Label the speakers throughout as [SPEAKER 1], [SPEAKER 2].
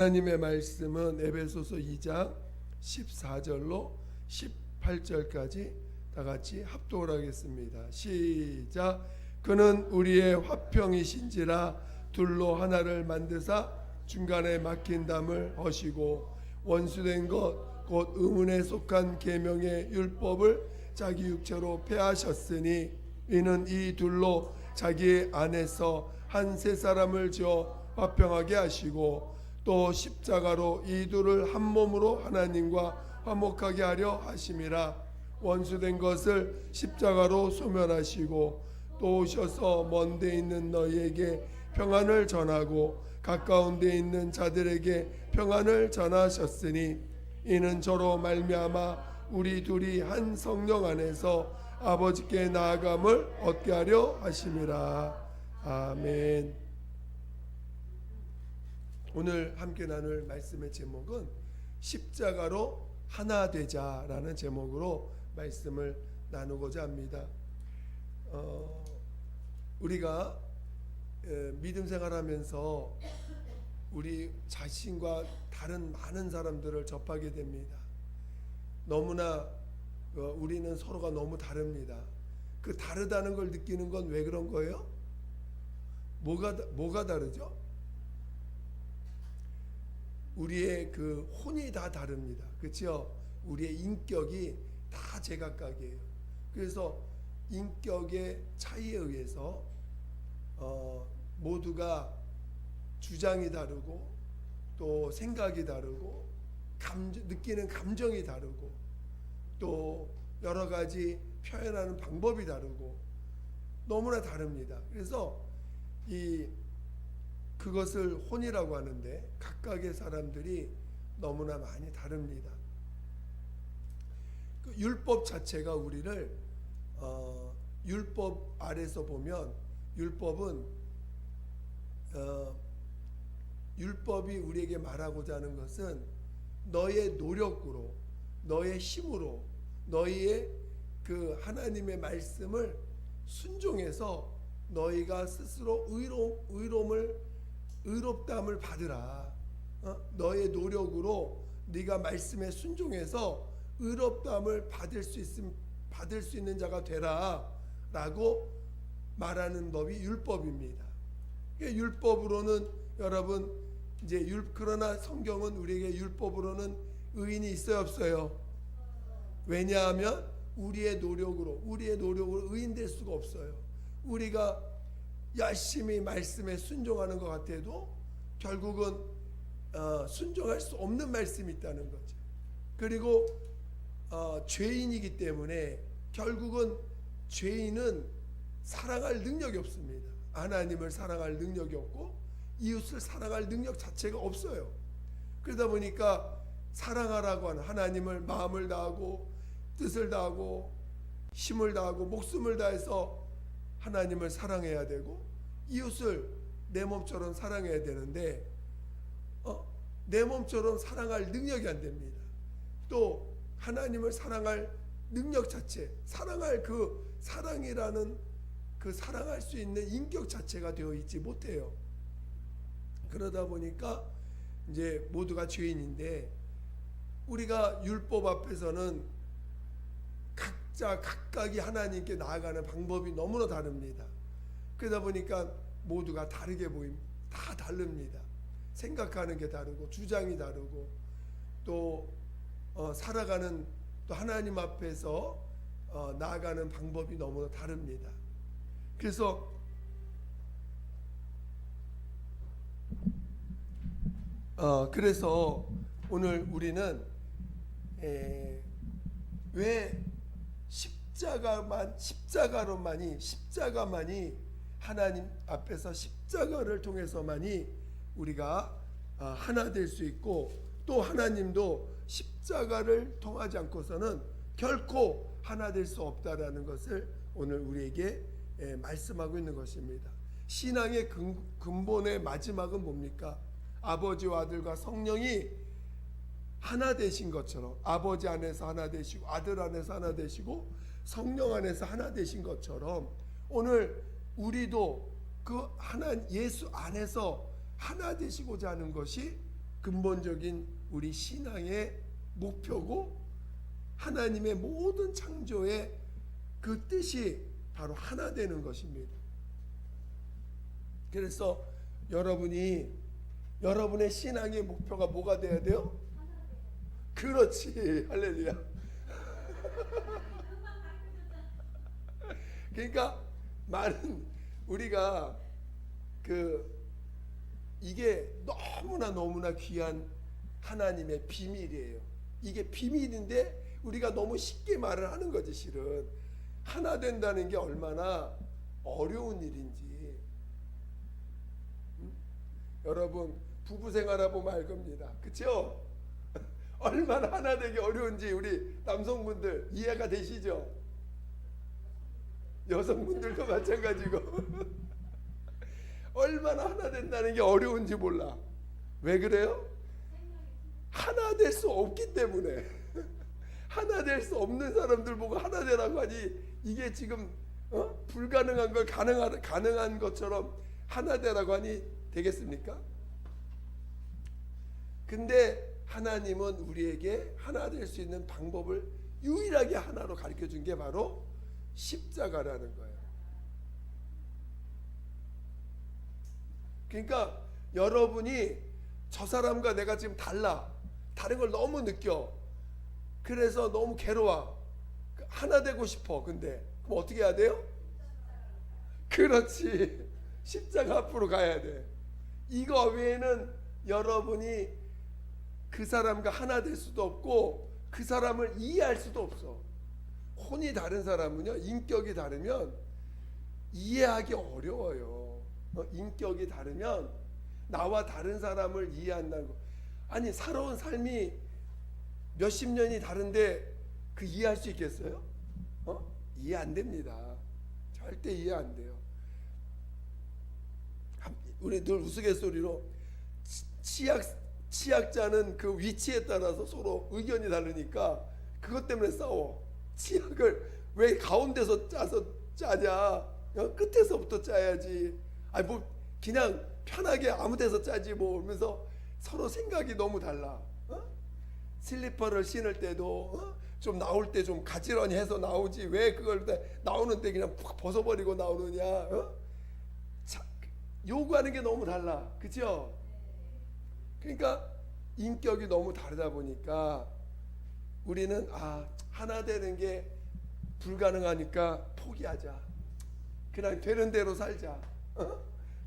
[SPEAKER 1] 하나님의 말씀은 에베소서 2장 14절로 18절까지 다 같이 합독을 하겠습니다. 시작. 그는 우리의 화평이신지라 둘로 하나를 만드사 중간에 막힌 담을 허시고 원수된 것 곧 의문에 속한 계명의 율법을 자기 육체로 폐하셨으니 이는 이 둘로 자기 안에서 한 세 사람을 지어 화평하게 하시고 또 십자가로 이 둘을 한 몸으로 하나님과 화목하게 하려 하심이라. 원수된 것을 십자가로 소멸하시고 또 오셔서 먼 데 있는 너희에게 평안을 전하고 가까운 데 있는 자들에게 평안을 전하셨으니 이는 저로 말미암아 우리 둘이 한 성령 안에서 아버지께 나아감을 얻게 하려 하심이라. 아멘. 오늘 함께 나눌 말씀의 제목은 십자가로 하나 되자라는 제목으로 말씀을 나누고자 합니다. 우리가 믿음 생활하면서 우리 자신과 다른 많은 사람들을 접하게 됩니다. 너무나 우리는 서로가 너무 다릅니다. 그 다르다는 걸 느끼는 건 왜 그런 거예요? 뭐가 다르죠? 우리의 그 혼이 다 다릅니다. 그렇죠? 우리의 인격이 다 제각각이에요. 그래서 인격의 차이에 의해서 모두가 주장이 다르고 또 생각이 다르고 느끼는 감정이 다르고 또 여러 가지 표현하는 방법이 다르고 너무나 다릅니다. 그래서 그것을 혼이라고 하는데 각각의 사람들이 너무나 많이 다릅니다. 그 율법 자체가 우리를 율법 아래서 보면 율법이 우리에게 말하고자 하는 것은 너의 노력으로, 너의 힘으로, 너희의 그 하나님의 말씀을 순종해서 너희가 스스로 의롭다함을 받으라. 너의 노력으로 네가 말씀에 순종해서 의롭다함을 받을 수 있는 자가 되라라고 말하는 법이 율법입니다. 율법으로는 여러분 그러나 성경은 우리에게 율법으로는 의인이 있어요, 없어요? 왜냐하면 우리의 노력으로 의인 될 수가 없어요. 우리가 열심히 말씀에 순종하는 것 같아도 결국은 순종할 수 없는 말씀이 있다는 거죠. 그리고 죄인이기 때문에 결국은 죄인은 사랑할 능력이 없습니다. 하나님을 사랑할 능력이 없고 이웃을 사랑할 능력 자체가 없어요. 그러다 보니까 사랑하라고 하는 하나님을 마음을 다하고 뜻을 다하고 힘을 다하고 목숨을 다해서 하나님을 사랑해야 되고 이웃을 내 몸처럼 사랑해야 되는데 내 몸처럼 사랑할 능력이 안 됩니다. 또 하나님을 사랑할 능력 자체, 사랑할 그 사랑이라는 그 사랑할 수 있는 인격 자체가 되어 있지 못해요. 그러다 보니까 이제 모두가 죄인인데 우리가 율법 앞에서는 각각이 하나님께 나아가는 방법이 너무나 다릅니다. 그러다 보니까 모두가 다르게 보입니다. 다 다릅니다. 생각하는 게 다르고 주장이 다르고 또 살아가는 또 하나님 앞에서 나아가는 방법이 너무나 다릅니다. 그래서 오늘 우리는 왜 십자가만이 하나님 앞에서 십자가를 통해서만이 우리가 하나 될 수 있고 또 하나님도 십자가를 통하지 않고서는 결코 하나 될 수 없다라는 것을 오늘 우리에게 말씀하고 있는 것입니다. 신앙의 근본의 마지막은 뭡니까? 아버지와 아들과 성령이 하나 되신 것처럼 아버지 안에서 하나 되시고 아들 안에서 하나 되시고 성령 안에서 하나 되신 것처럼 오늘 우리도 그 하나 예수 안에서 하나 되시고자 하는 것이 근본적인 우리 신앙의 목표고 하나님의 모든 창조의 그 뜻이 바로 하나 되는 것입니다. 그래서 여러분의 신앙의 목표가 뭐가 돼야 돼요? 그렇지, 할렐루야. 그러니까 많은 우리가 이게 너무나 귀한 하나님의 비밀이에요. 이게 비밀인데 우리가 너무 쉽게 말을 하는 거지. 실은 하나 된다는 게 얼마나 어려운 일인지. 여러분 부부 생활하고 말 겁니다. 그렇죠? 얼마나 하나 되기 어려운지 우리 남성분들 이해가 되시죠? 여성분들도 마찬가지고 얼마나 하나 된다는 게 어려운지 몰라. 왜 그래요? 하나 될 수 없기 때문에. 하나 될 수 없는 사람들 보고 하나 되라고 하니 이게 지금 불가능한 걸 가능한 것처럼 하나 되라고 하니 되겠습니까? 근데 하나님은 우리에게 하나 될 수 있는 방법을 유일하게 하나로 가르쳐 준 게 바로 십자가라는 거예요. 그러니까 여러분이 저 사람과 내가 지금 다른 걸 너무 느껴. 그래서 너무 괴로워. 하나 되고 싶어. 근데 그럼 어떻게 해야 돼요? 그렇지. 십자가 앞으로 가야 돼. 이거 외에는 여러분이 그 사람과 하나 될 수도 없고 그 사람을 이해할 수도 없어. 혼이 다른 사람은요, 인격이 다르면 이해하기 어려워요. 인격이 다르면 나와 다른 사람을 이해한다는 거. 아니 살아온 삶이 몇십 년이 다른데 그 이해할 수 있겠어요? 이해 안 됩니다. 절대 이해 안 돼요. 우리 늘 우스갯소리로 치약자는 그 위치에 따라서 서로 의견이 다르니까 그것 때문에 싸워. 치약을 왜 가운데서 짜냐? 끝에서부터 짜야지. 아니 뭐 그냥 편하게 아무 데서 짜지 뭐. 그러면서 서로 생각이 너무 달라. 슬리퍼를 신을 때도 좀 나올 때 좀 가지런히 해서 나오지 왜 그걸 나오는데 그냥 푹 벗어버리고 나오느냐. 요구하는 게 너무 달라. 그죠? 그러니까 인격이 너무 다르다 보니까 우리는 하나 되는 게 불가능하니까 포기하자. 그냥 되는 대로 살자.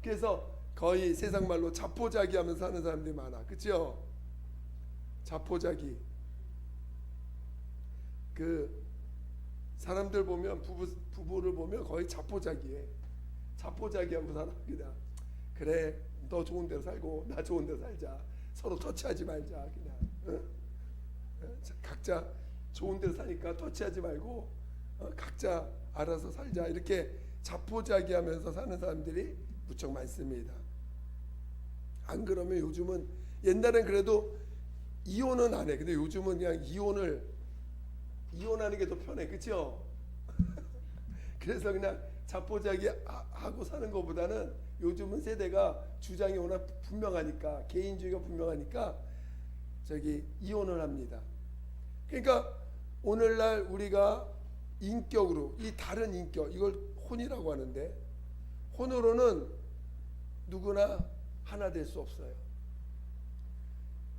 [SPEAKER 1] 그래서 거의 세상 말로 자포자기 하면서 사는 사람들이 많아. 그죠? 자포자기. 그 사람들 보면 부부를 보면 거의 자포자기해. 자포자기 하면서 살아. 그냥 그래 너 좋은 데로 살고 나 좋은 데로 살자. 서로 터치하지 말자. 그냥 각자 좋은 데로 사니까 터치하지 말고 각자 알아서 살자. 이렇게 자포자기 하면서 사는 사람들이 무척 많습니다. 안 그러면 요즘은 옛날엔 그래도 이혼은 안 해. 근데 요즘은 그냥 이혼하는 게 더 편해. 그렇죠? 그래서 그냥 자포자기 하고 사는 것보다는 요즘은 세대가 주장이 워낙 분명하니까 개인주의가 분명하니까 이혼을 합니다. 그러니까 오늘날 우리가 인격으로 이 다른 인격 이걸 혼이라고 하는데 혼으로는 누구나 하나 될 수 없어요.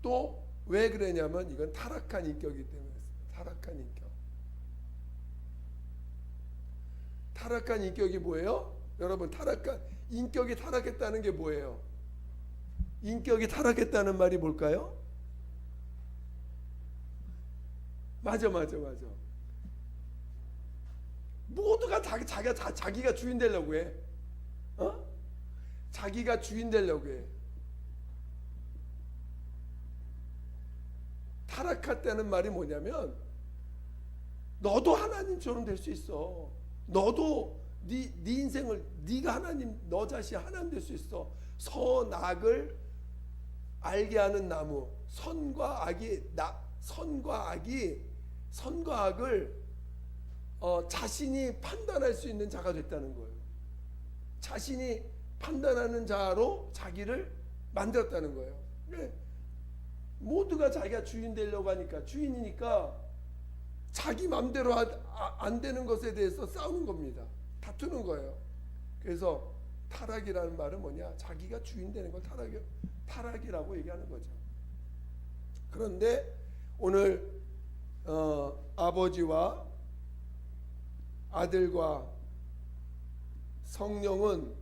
[SPEAKER 1] 또 왜 그러냐면 이건 타락한 인격이기 때문에 타락한 인격. 타락한 인격이 뭐예요? 여러분 인격이 타락했다는 게 뭐예요? 인격이 타락했다는 말이 뭘까요? 맞아. 모두가 자기가 주인 되려고 해. 자기가 주인 되려고 해. 타락했다는 말이 뭐냐면 너도 하나님처럼 될 수 있어. 너도 네 인생을 네가 하나님 너 자신이 하나님 될 수 있어. 선악을 알게 하는 나무. 선과 악을 자신이 판단할 수 있는 자가 됐다는 거예요. 자신이 판단하는 자로 자기를 만들었다는 거예요. 모두가 자기가 주인 되려고 하니까, 주인이니까 자기 맘대로 안 되는 것에 대해서 싸우는 겁니다. 다투는 거예요. 그래서 타락이라는 말은 뭐냐? 자기가 주인 되는 걸 타락이라고 얘기하는 거죠. 그런데 오늘 아버지와 아들과 성령은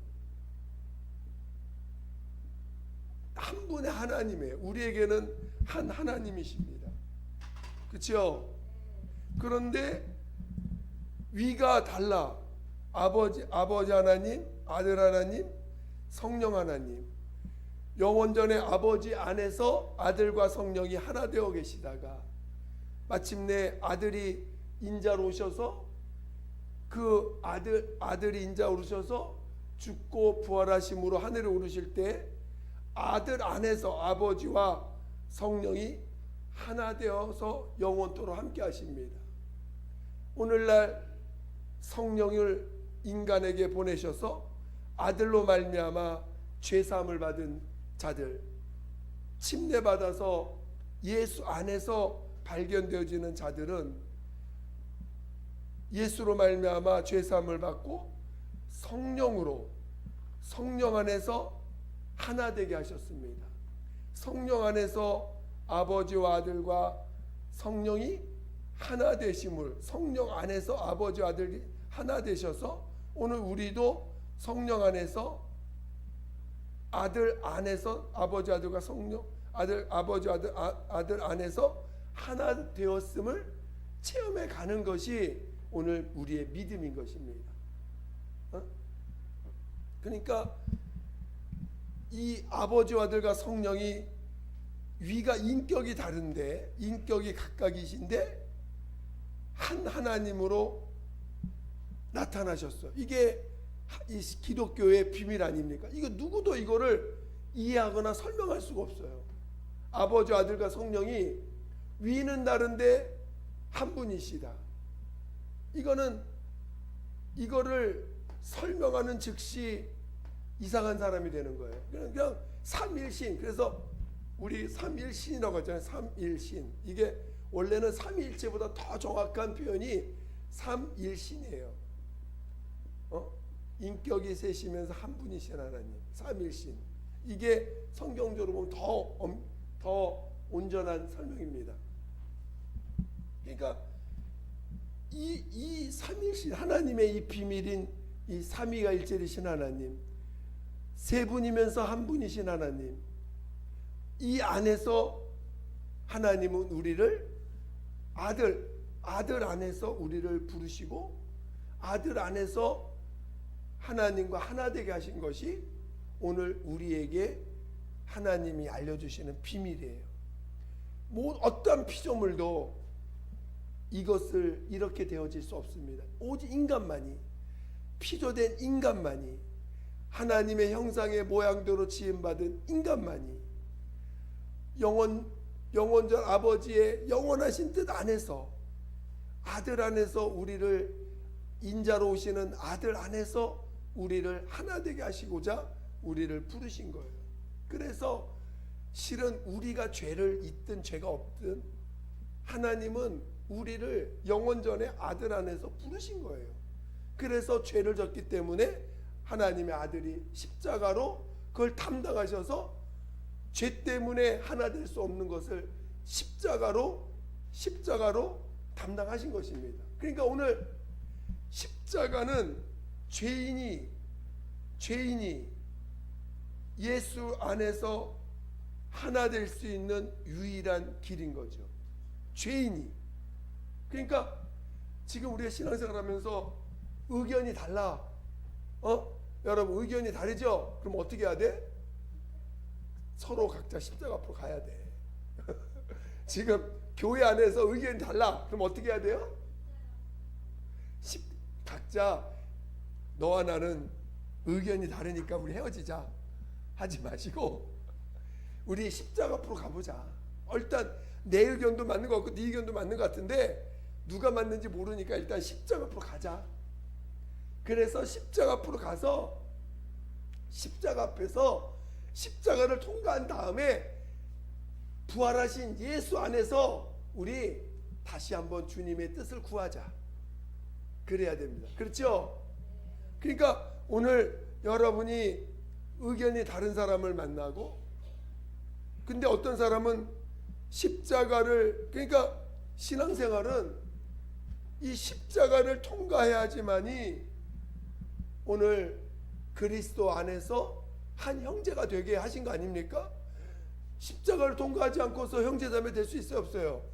[SPEAKER 1] 한 분의 하나님이에요. 우리에게는 한 하나님이십니다. 그렇죠? 그런데 위가 달라. 아버지 하나님, 아들 하나님, 성령 하나님. 영원전에 아버지 안에서 아들과 성령이 하나 되어 계시다가 마침내 아들이 인자로 오셔서 그 아들이 인자로 오셔서 죽고 부활하심으로 하늘에 오르실 때 아들 안에서 아버지와 성령이 하나 되어서 영원토록 함께 하십니다. 오늘날 성령을 인간에게 보내셔서 아들로 말미암아 죄 사함을 받은 자들, 침례받아서 예수 안에서 발견되어지는 자들은 예수로 말미암아 죄 사함을 받고 성령 안에서 하나 되게 하셨습니다. 성령 안에서 아버지와 아들과 성령이 하나 되심을, 성령 안에서 아버지와 아들이 하나 되셔서 오늘 우리도 성령 안에서 아들 안에서 아버지 아들과 성령 아버지 아들 안에서 하나 되었음을 체험해 가는 것이 오늘 우리의 믿음인 것입니다. 그러니까 이 아버지와 아들과 성령이 위가 인격이 다른데, 인격이 각각이신데 한 하나님으로 나타나셨어요. 이게 이 기독교의 비밀 아닙니까? 이거 누구도 이거를 이해하거나 설명할 수가 없어요. 아버지 아들과 성령이 위는 다른데 한 분이시다. 이거를 설명하는 즉시 이상한 사람이 되는 거예요. 그냥 삼일신. 그래서 우리 삼일신이라고 하잖아요. 삼일신. 이게 원래는 삼위일체보다 더 정확한 표현이 삼일신이에요. 인격이 셋이면서 한 분이신 하나님, 삼일신. 이게 성경적으로 보면 더 온전한 설명입니다. 그러니까 이 삼일신 하나님의 이 비밀인 이 삼위가 일체이신 하나님, 세 분이면서 한 분이신 하나님, 이 안에서 하나님은 우리를 아들 안에서 우리를 부르시고 아들 안에서 하나님과 하나 되게 하신 것이 오늘 우리에게 하나님이 알려주시는 비밀이에요. 어떠한 피조물도 이것을 이렇게 되어질 수 없습니다. 오직 인간만이, 피조된 인간만이, 하나님의 형상의 모양대로 지음받은 인간만이 영원전 아버지의 영원하신 뜻 안에서, 아들 안에서 우리를, 인자로 오시는 아들 안에서 우리를 하나 되게 하시고자 우리를 부르신 거예요. 그래서 실은 우리가 죄를 있든 죄가 없든 하나님은 우리를 영원전에 아들 안에서 부르신 거예요. 그래서 죄를 졌기 때문에 하나님의 아들이 십자가로 그걸 담당하셔서 죄 때문에 하나 될 수 없는 것을 십자가로 담당하신 것입니다. 그러니까 오늘 십자가는 죄인이 예수 안에서 하나 될 수 있는 유일한 길인 거죠. 죄인이. 그러니까 지금 우리가 신앙생활하면서 의견이 달라. 여러분 의견이 다르죠? 그럼 어떻게 해야 돼? 서로 각자 십자가 앞으로 가야 돼. 지금 교회 안에서 의견이 달라. 그럼 어떻게 해야 돼요? 각자 너와 나는 의견이 다르니까 우리 헤어지자 하지 마시고 우리 십자가 앞으로 가보자. 일단 내 의견도 맞는 것 같고 네 의견도 맞는 것 같은데 누가 맞는지 모르니까 일단 십자가 앞으로 가자. 그래서 십자가 앞으로 가서 십자가 앞에서 십자가를 통과한 다음에 부활하신 예수 안에서 우리 다시 한번 주님의 뜻을 구하자. 그래야 됩니다. 그렇죠? 그러니까 오늘 여러분이 의견이 다른 사람을 만나고, 근데 어떤 사람은 십자가를, 그러니까 신앙생활은 이 십자가를 통과해야지만이 오늘 그리스도 안에서 한 형제가 되게 하신 거 아닙니까? 십자가를 통과하지 않고서 형제자매 될 수 있어요, 없어요?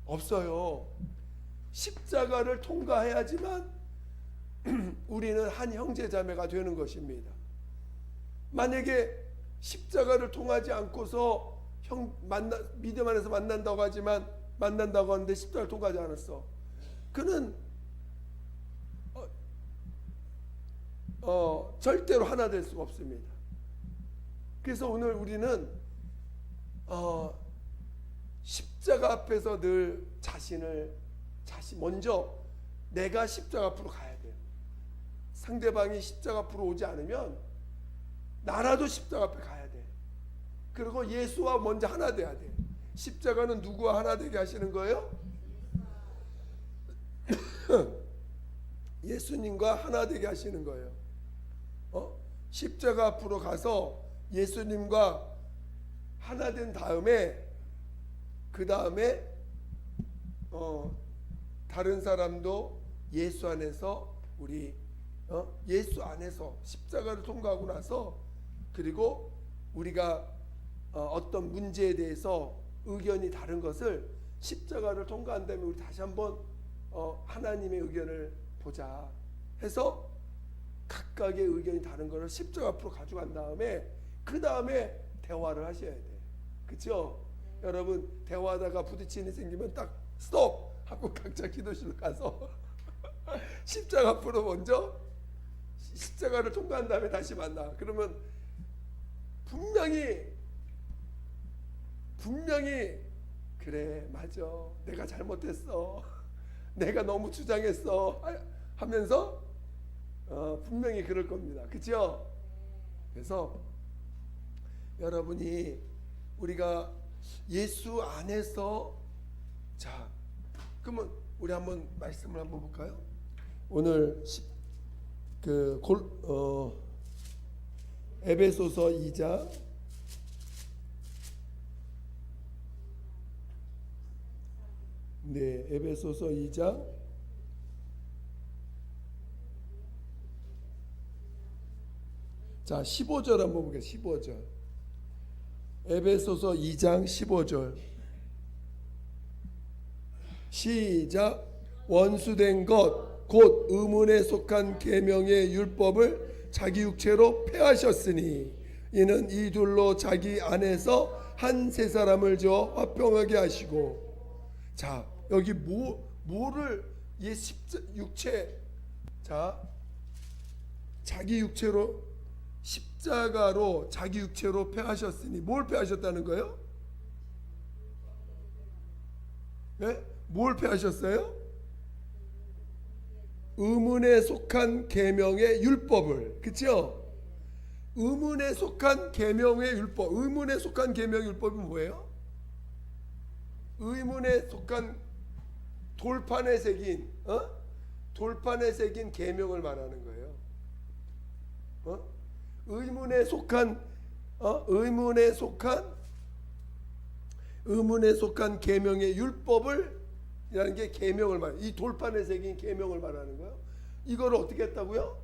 [SPEAKER 1] 없어요. 십자가를 통과해야지만 우리는 한 형제자매가 되는 것입니다. 만약에 십자가를 통하지 않고서 믿음 안에서 만난다고 하지만, 만난다고 하는데 십자가를 통과하지 않았어, 그는 절대로 하나 될 수가 없습니다. 그래서 오늘 우리는 십자가 앞에서 늘 먼저 내가 십자가 앞으로 가야 돼요. 상대방이 십자가 앞으로 오지 않으면 나라도 십자가 앞에 가야 돼. 그리고 예수와 먼저 하나 돼야 돼. 십자가는 누구와 하나 되게 하시는 거예요? 예수님과 하나 되게 하시는 거예요. 십자가 앞으로 가서 예수님과 하나 된 다음에, 그 다음에 다른 사람도 예수 안에서 예수 안에서 십자가를 통과하고 나서, 그리고 우리가 어떤 문제에 대해서 의견이 다른 것을 십자가를 통과한 다음에 우리 다시 한번 하나님의 의견을 보자 해서 각각의 의견이 다른 것을 십자가 앞으로 가져간 다음에, 그 다음에 대화를 하셔야 돼. 그렇죠? 여러분, 대화하다가 부딪히는 일이 생기면 딱 스톱 하고 각자 기도실로 가서 십자가 앞으로 먼저 십자가를 통과한 다음에 다시 만나. 그러면 분명히 그래, 맞아, 내가 잘못했어, 내가 너무 주장했어 하면서 분명히 그럴 겁니다. 그렇죠? 그래서 여러분이 우리가 예수 안에서, 자, 그러면 우리 한번 말씀을 한번 볼까요? 오늘 에베소서 2장 에베소서 2장 자 15절 한번 보겠습니다. 15절 에베소서 2장 15절 시작. 원수된 것 곧 의문에 속한 계명의 율법을 자기 육체로 폐하셨으니 이는 이 둘로 자기 안에서 한 세 사람을 지어 화평하게 하시고. 자, 여기 뭐를 육체, 자, 자기 육체로 십자가로 자기 육체로 폐하셨으니 뭘 폐하셨다는 거예요? 네? 뭘 폐하셨어요? 의문에 속한 계명의 율법을. 그렇죠? 의문에 속한 계명의 율법. 의문에 속한 계명의 율법이 뭐예요? 의문에 속한 돌판에 새긴 돌판에 새긴 계명을 말하는 거예요. 의문에 속한 계명의 율법을 이라는 게 계명을 말. 이 돌판에 새긴 계명을 말하는 거예요. 이거를 어떻게 했다고요?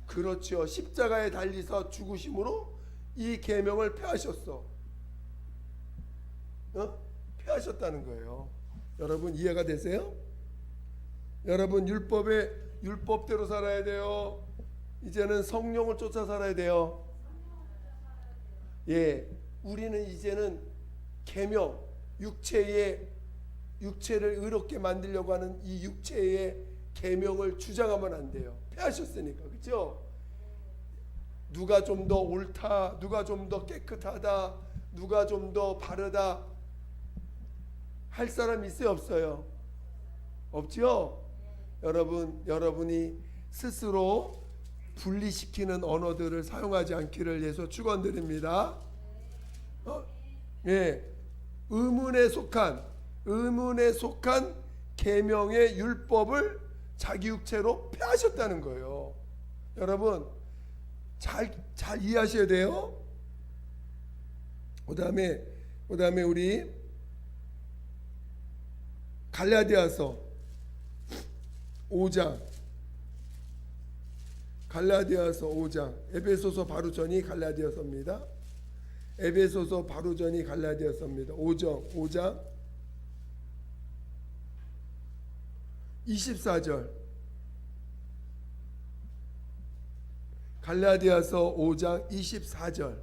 [SPEAKER 1] 그렇죠. 십자가에 달리서 죽으심으로 이 계명을 폐하셨어. 폐하셨다는 거예요. 여러분 이해가 되세요? 여러분 율법대로 살아야 돼요. 이제는 성령을 쫓아 살아야 돼요. 예, 우리는 이제는 계명, 육체를 의롭게 만들려고 하는 이 육체의 계명을 주장하면 안 돼요. 폐하셨으니까. 그렇죠? 누가 좀 더 옳다, 누가 좀 더 깨끗하다, 누가 좀 더 바르다 할 사람 있어요, 없어요? 없죠? 여러분이 스스로 분리시키는 언어들을 사용하지 않기를 예수 축원드립니다. 예, 의문에 속한 계명의 율법을 자기 육체로 폐하셨다는 거예요. 여러분 잘 이해하셔야 돼요. 그다음에 우리 갈라디아서 5장, 에베소서 바로 전이 갈라디아서입니다. 5장 24절. 갈라디아서 5장 24절.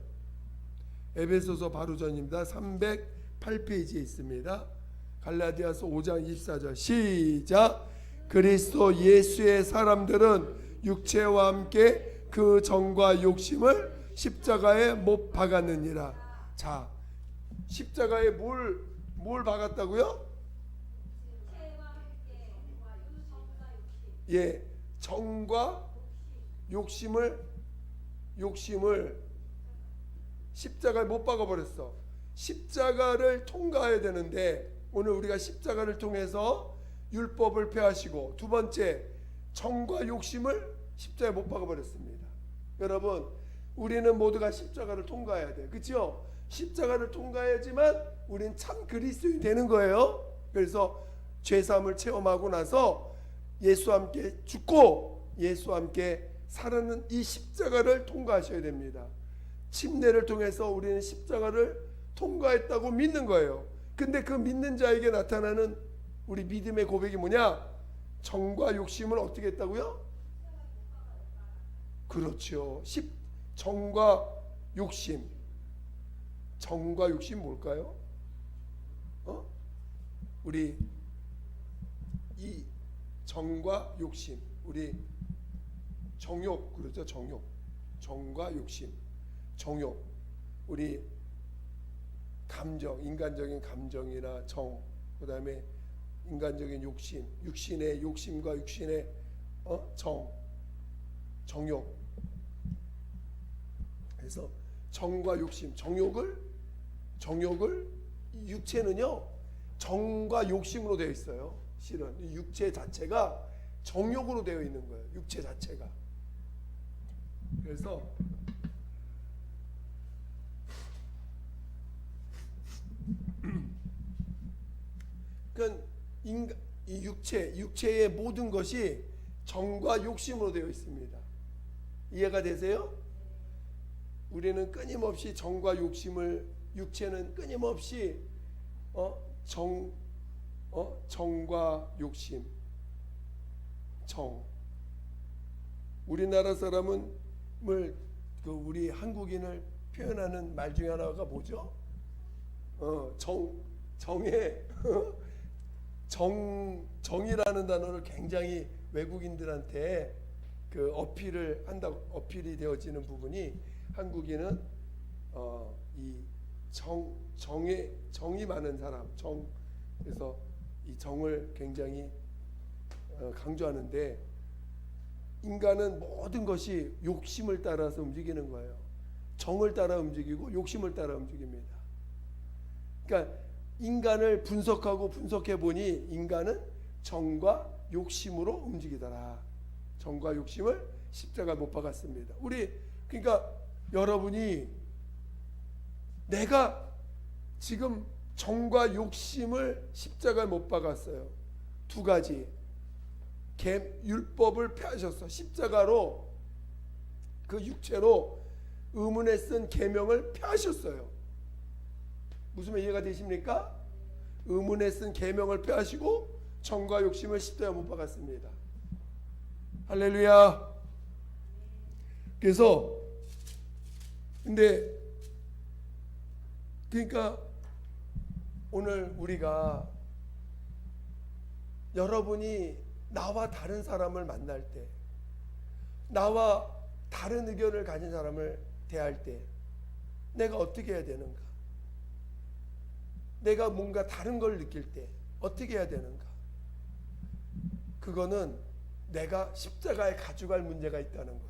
[SPEAKER 1] 에베소서 바로 전입니다. 308페이지에 있습니다. 갈라디아서 5장 24절 시작. 그리스도 예수의 사람들은 육체와 함께 그 정과 욕심을 십자가에 못 박았느니라. 자, 십자가에 뭘 박았다고요? 예, 정과 욕심을 십자가에 못 박아버렸어. 십자가를 통과해야 되는데 오늘 우리가 십자가를 통해서 율법을 폐하시고, 두 번째 정과 욕심을 십자가에 못 박아버렸습니다. 여러분 우리는 모두가 십자가를 통과해야 돼. 그렇죠? 십자가를 통과해야지만 우리는 참 그리스도인이 되는 거예요. 그래서 죄사함을 체험하고 나서 예수와 함께 죽고 예수와 함께 살아는 이 십자가를 통과하셔야 됩니다. 침례를 통해서 우리는 십자가를 통과했다고 믿는 거예요. 근데 그 믿는 자에게 나타나는 우리 믿음의 고백이 뭐냐? 정과 욕심을 어떻게 했다고요? 그렇죠. 정과 욕심 뭘까요? 우리 이 정과 욕심, 우리 정욕, 그렇죠? 정과 욕심, 정욕, 우리 감정, 인간적인 감정이나 정, 그 다음에 인간적인 욕심, 육신의 욕심과 육신의 정욕. 그래서 정과 욕심, 정욕을 육체는요 정과 욕심으로 되어 있어요. 실은 이 육체 자체가 정욕으로 되어 있는 거예요. 육체 자체가. 그래서 이 육체의 모든 것이 정과 욕심으로 되어 있습니다. 이해가 되세요? 우리는 끊임없이 정과 욕심을, 육체는 끊임없이 정과 욕심, 우리나라 사람은 우리 한국인을 표현하는 말 중에 하나가 뭐죠? 정이라는 단어를 굉장히 외국인들한테 어필이 되어지는 부분이, 한국인은 이 정이 많은 사람, 그래서 이 정을 굉장히 강조하는데, 인간은 모든 것이 욕심을 따라서 움직이는 거예요. 정을 따라 움직이고 욕심을 따라 움직입니다. 그러니까 인간을 분석해 보니 인간은 정과 욕심으로 움직이더라. 정과 욕심을 십자가에 못 박았습니다. 그러니까 여러분이 내가 지금 정과 욕심을 십자가에 못 박았어요. 두 가지. 율법을 폐하셨어. 십자가로 그 육체로 의문에 쓴 계명을 폐하셨어요. 무슨 말 이해가 되십니까? 의문에 쓴 계명을 폐하시고 정과 욕심을 십자가에 못 박았습니다. 할렐루야. 그래서 그러니까 오늘 우리가, 여러분이 나와 다른 사람을 만날 때, 나와 다른 의견을 가진 사람을 대할 때 내가 어떻게 해야 되는가? 내가 뭔가 다른 걸 느낄 때 어떻게 해야 되는가? 그거는 내가 십자가에 가져갈 문제가 있다는 거예요.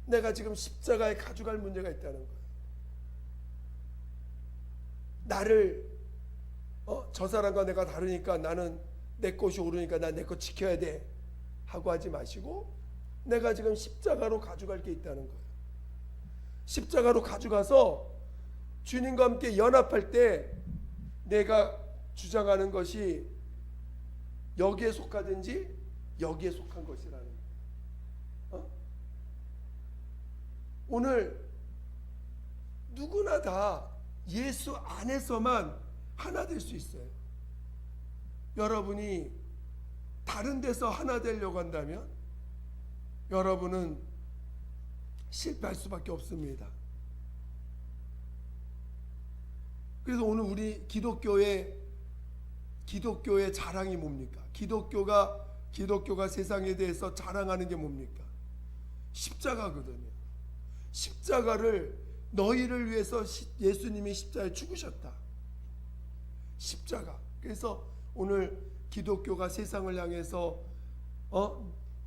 [SPEAKER 1] 내가 지금 십자가에 가져갈 문제가 있다는 거예요. 나를 저 사람과 내가 다르니까 나는 내 것이 옳으니까 난 내 것 지켜야 돼 하고 하지 마시고, 내가 지금 십자가로 가져갈 게 있다는 거예요. 십자가로 가져가서 주님과 함께 연합할 때 내가 주장하는 것이 여기에 속하든지 여기에 속한 것이라는 거예요. 오늘 누구나 다 예수 안에서만 하나 될 수 있어요. 여러분이 다른 데서 하나 되려고 한다면 여러분은 실패할 수밖에 없습니다. 그래서 오늘 우리 기독교의 자랑이 뭡니까? 기독교가 세상에 대해서 자랑하는 게 뭡니까? 십자가거든요. 십자가를 너희를 위해서 예수님이 십자가에 죽으셨다. 십자가. 그래서 오늘 기독교가 세상을 향해서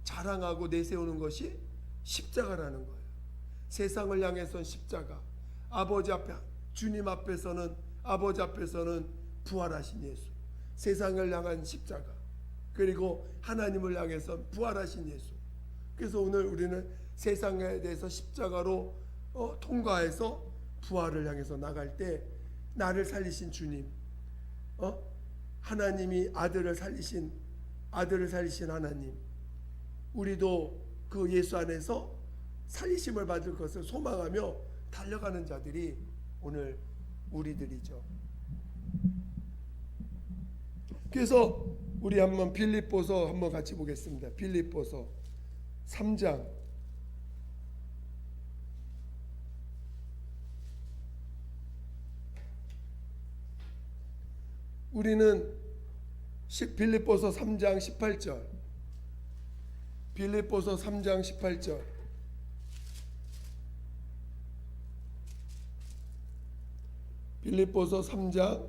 [SPEAKER 1] 자랑하고 내세우는 것이 십자가라는 거예요. 세상을 향해서는 십자가. 주님 앞에서는, 아버지 앞에서는 부활하신 예수. 세상을 향한 십자가. 그리고 하나님을 향해서 부활하신 예수. 그래서 오늘 우리는 세상에 대해서 십자가로 통과해서 부활을 향해서 나갈 때 나를 살리신 주님, 하나님이 아들을 살리신 하나님, 우리도 그 예수 안에서 살리심을 받을 것을 소망하며 달려가는 자들이 오늘 우리들이죠. 그래서 우리 한번 빌립보서 한번 같이 보겠습니다. 빌립보서 3장 우리는 빌립보서 3장 18절, 빌립보서 3장 18절, 빌립보서 3장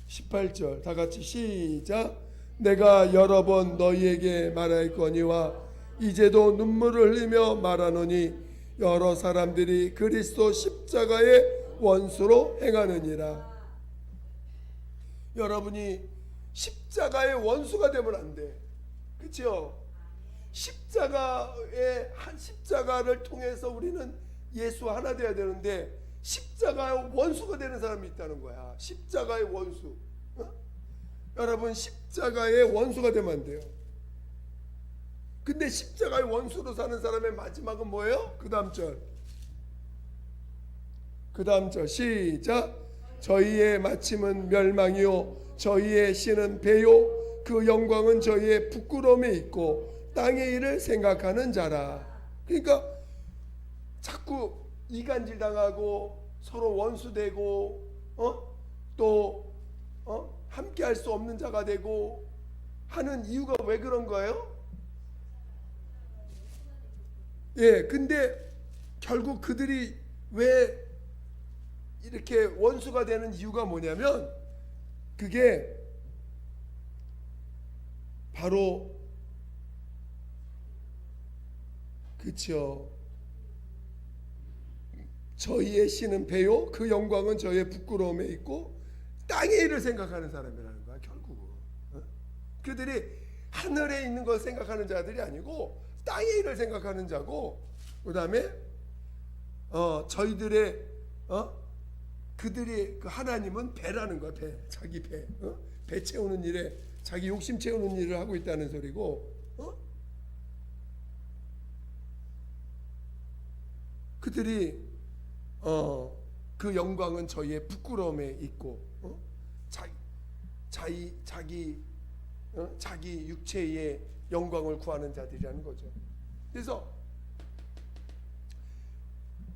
[SPEAKER 1] 18절 다 같이 시작. 내가 여러 번 너희에게 말하였거니와 이제도 눈물을 흘리며 말하노니 여러 사람들이 그리스도 십자가의 원수로 행하느니라. 여러분이 십자가의 원수가 되면 안 돼. 그렇죠? 십자가를 통해서 우리는 예수 하나 되어야 되는데 십자가의 원수가 되는 사람이 있다는 거야. 십자가의 원수. 여러분 십자가의 원수가 되면 안 돼요. 근데 십자가의 원수로 사는 사람의 마지막은 뭐예요? 그 다음 절 시작. 저희의 마침은 멸망이요 저희의 신은 배요 그 영광은 저희의 부끄러움에 있고 땅의 일을 생각하는 자라. 그러니까 자꾸 이간질 당하고 서로 원수되고 또 함께 할 수 없는 자가 되고 하는 이유가 왜 그런 거예요? 예, 근데 결국 그들이 왜 이렇게 원수가 되는 이유가 뭐냐면 그게 바로 그쵸, 저희의 신은 배요 그 영광은 저희의 부끄러움에 있고 땅의 일을 생각하는 사람이라는 거야. 결국은 그들이 하늘에 있는 걸 생각하는 자들이 아니고 땅의 일을 생각하는 자고, 그 다음에 저희들의 그들이 그 하나님은 배라는 거야. 자기 배 채우는 일에 자기 욕심 채우는 일을 하고 있다는 소리고, 그들이 그 영광은 저희의 부끄러움에 있고 자기 육체의 영광을 구하는 자들이라는 거죠. 그래서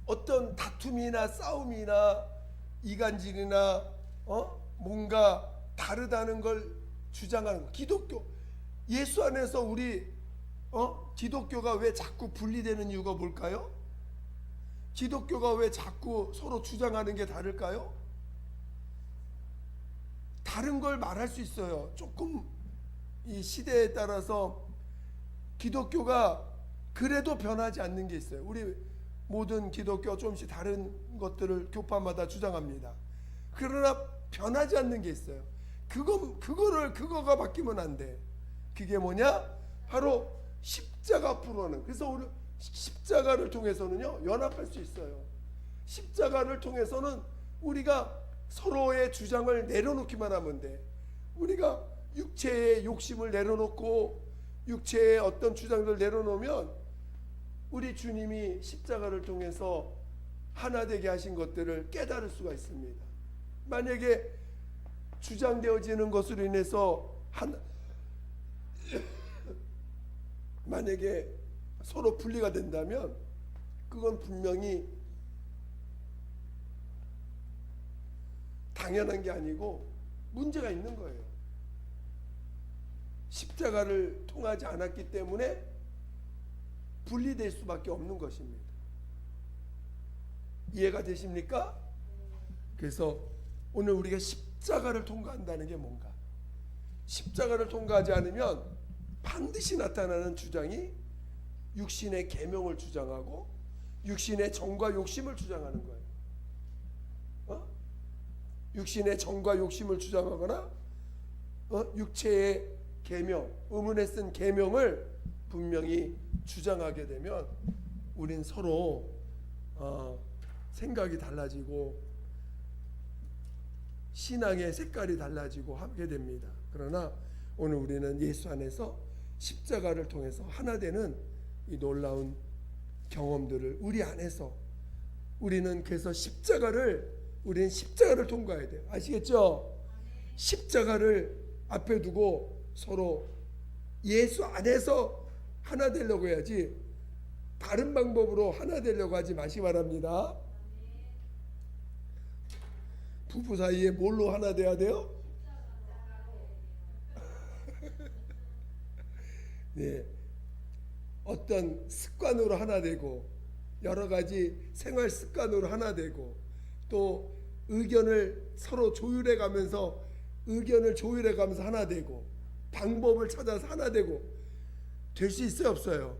[SPEAKER 1] 어떤 다툼이나 싸움이나 이간질이나 뭔가 다르다는 걸 주장하는 거. 기독교 예수 안에서 우리 기독교가 왜 자꾸 분리되는 이유가 뭘까요? 기독교가 왜 자꾸 서로 주장하는 게 다를까요? 다른 걸 말할 수 있어요. 조금 이 시대에 따라서 기독교가 그래도 변하지 않는 게 있어요. 우리 모든 기독교 조금씩 다른 것들을 교파마다 주장합니다. 그러나 변하지 않는 게 있어요. 그거가 바뀌면 안 돼. 그게 뭐냐? 바로 십자가 앞으로는. 그래서 우리 십자가를 통해서는요 연합할 수 있어요. 십자가를 통해서는 우리가 서로의 주장을 내려놓기만 하면 돼. 우리가 육체의 욕심을 내려놓고 육체의 어떤 주장들을 내려놓으면 우리 주님이 십자가를 통해서 하나 되게 하신 것들을 깨달을 수가 있습니다. 만약에 주장되어지는 것으로 인해서 만약에 서로 분리가 된다면 그건 분명히 당연한 게 아니고 문제가 있는 거예요. 십자가를 통하지 않았기 때문에 분리될 수밖에 없는 것입니다. 이해가 되십니까? 그래서 오늘 우리가 십자가를 통과한다는 게 뭔가? 십자가를 통과하지 않으면 반드시 나타나는 주장이 육신의 계명을 주장하고 육신의 정과 욕심을 주장하는 거예요. 육신의 정과 욕심을 주장하거나 육체의 계명, 의문에 쓴 계명을 분명히 주장하게 되면 우린 서로 생각이 달라지고 신앙의 색깔이 달라지고 하게 됩니다. 그러나 오늘 우리는 예수 안에서 십자가를 통해서 하나 되는 이 놀라운 경험들을 우리 안에서 우리는 그래서 우리는 십자가를 통과해야 돼요. 아시겠죠? 십자가를 앞에 두고 서로 예수 안에서 하나 되려고 해야지 다른 방법으로 하나 되려고 하지 마시 바랍니다. 부부 사이에 뭘로 하나 돼야 돼요? 네, 어떤 습관으로 하나 되고 여러 가지 생활 습관으로 하나 되고 또 의견을 서로 조율해 가면서 하나 되고 방법을 찾아서 하나 되고 될 수 있어요, 없어요?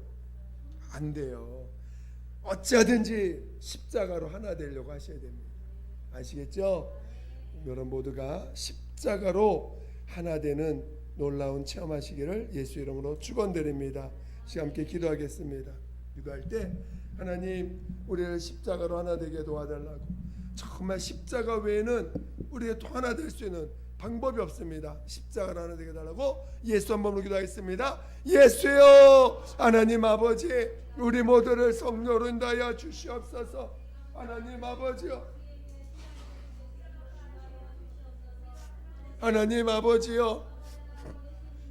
[SPEAKER 1] 안 돼요. 어찌하든지 십자가로 하나 되려고 하셔야 됩니다. 아시겠죠? 여러분 모두가 십자가로 하나 되는 놀라운 체험하시기를 예수 이름으로 축원드립니다. 시간 함께 기도하겠습니다. 기도할 때 하나님 우리를 십자가로 하나 되게 도와달라고. 정말 십자가 외에는 우리가 또 하나 될 수 있는 방법이 없습니다. 십자가로 하나 되게 달라고 예수 한 번으로 기도하겠습니다. 예수여, 하나님 아버지, 우리 모두를 성령으로 인도하여 주시옵소서. 하나님 아버지여, 하나님 아버지여,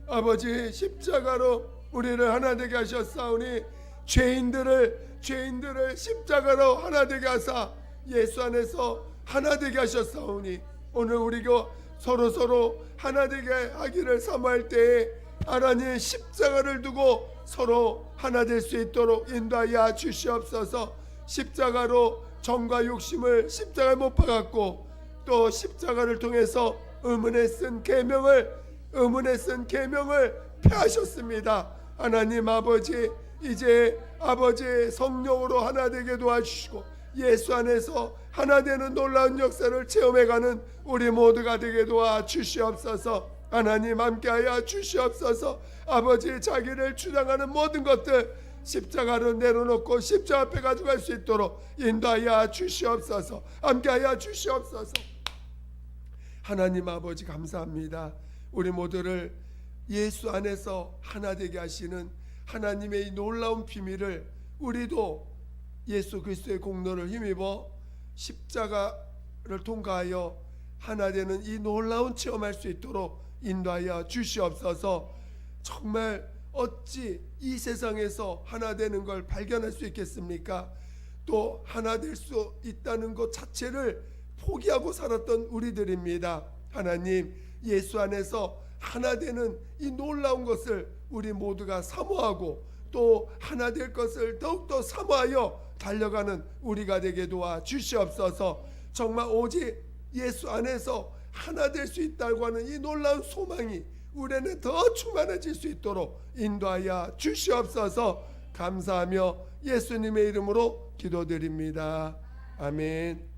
[SPEAKER 1] 아버지 십자가로 우리를 하나 되게 하셨사오니 죄인들을 십자가로 하나 되게 하사 예수 안에서 하나 되게 하셨사오니 오늘 우리가 서로 하나 되게 하기를 사모할 때에 하나님 십자가를 두고 서로 하나 될 수 있도록 인도하여 주시옵소서. 십자가로 정과 욕심을 십자가에 못 박았고 또 십자가를 통해서 의문에 쓴 계명을 폐하셨습니다. 하나님 아버지, 이제 아버지 성령으로 하나 되게 도와주시고 예수 안에서 하나 되는 놀라운 역사를 체험해가는 우리 모두가 되게 도와주시옵소서. 하나님 함께하여 주시옵소서. 아버지, 자기를 주장하는 모든 것들 십자가로 내려놓고 십자가 앞에 가져갈 수 있도록 인도하여 주시옵소서. 함께하여 주시옵소서. 하나님 아버지 감사합니다. 우리 모두를 예수 안에서 하나 되게 하시는 하나님의 이 놀라운 비밀을 우리도 예수 그리스도의 공로를 힘입어 십자가를 통과하여 하나 되는 이 놀라운 체험할 수 있도록 인도하여 주시옵소서. 정말 어찌 이 세상에서 하나 되는 걸 발견할 수 있겠습니까? 또 하나 될 수 있다는 것 자체를 포기하고 살았던 우리들입니다. 하나님, 예수 안에서 하나 되는 이 놀라운 것을 우리 모두가 사모하고 또 하나 될 것을 더욱더 사모하여 달려가는 우리가 되게 도와 주시옵소서. 정말 오직 예수 안에서 하나 될 수 있다고 하는 이 놀라운 소망이 우리는 더 충만해질 수 있도록 인도하여 주시옵소서. 감사하며 예수님의 이름으로 기도드립니다. 아멘.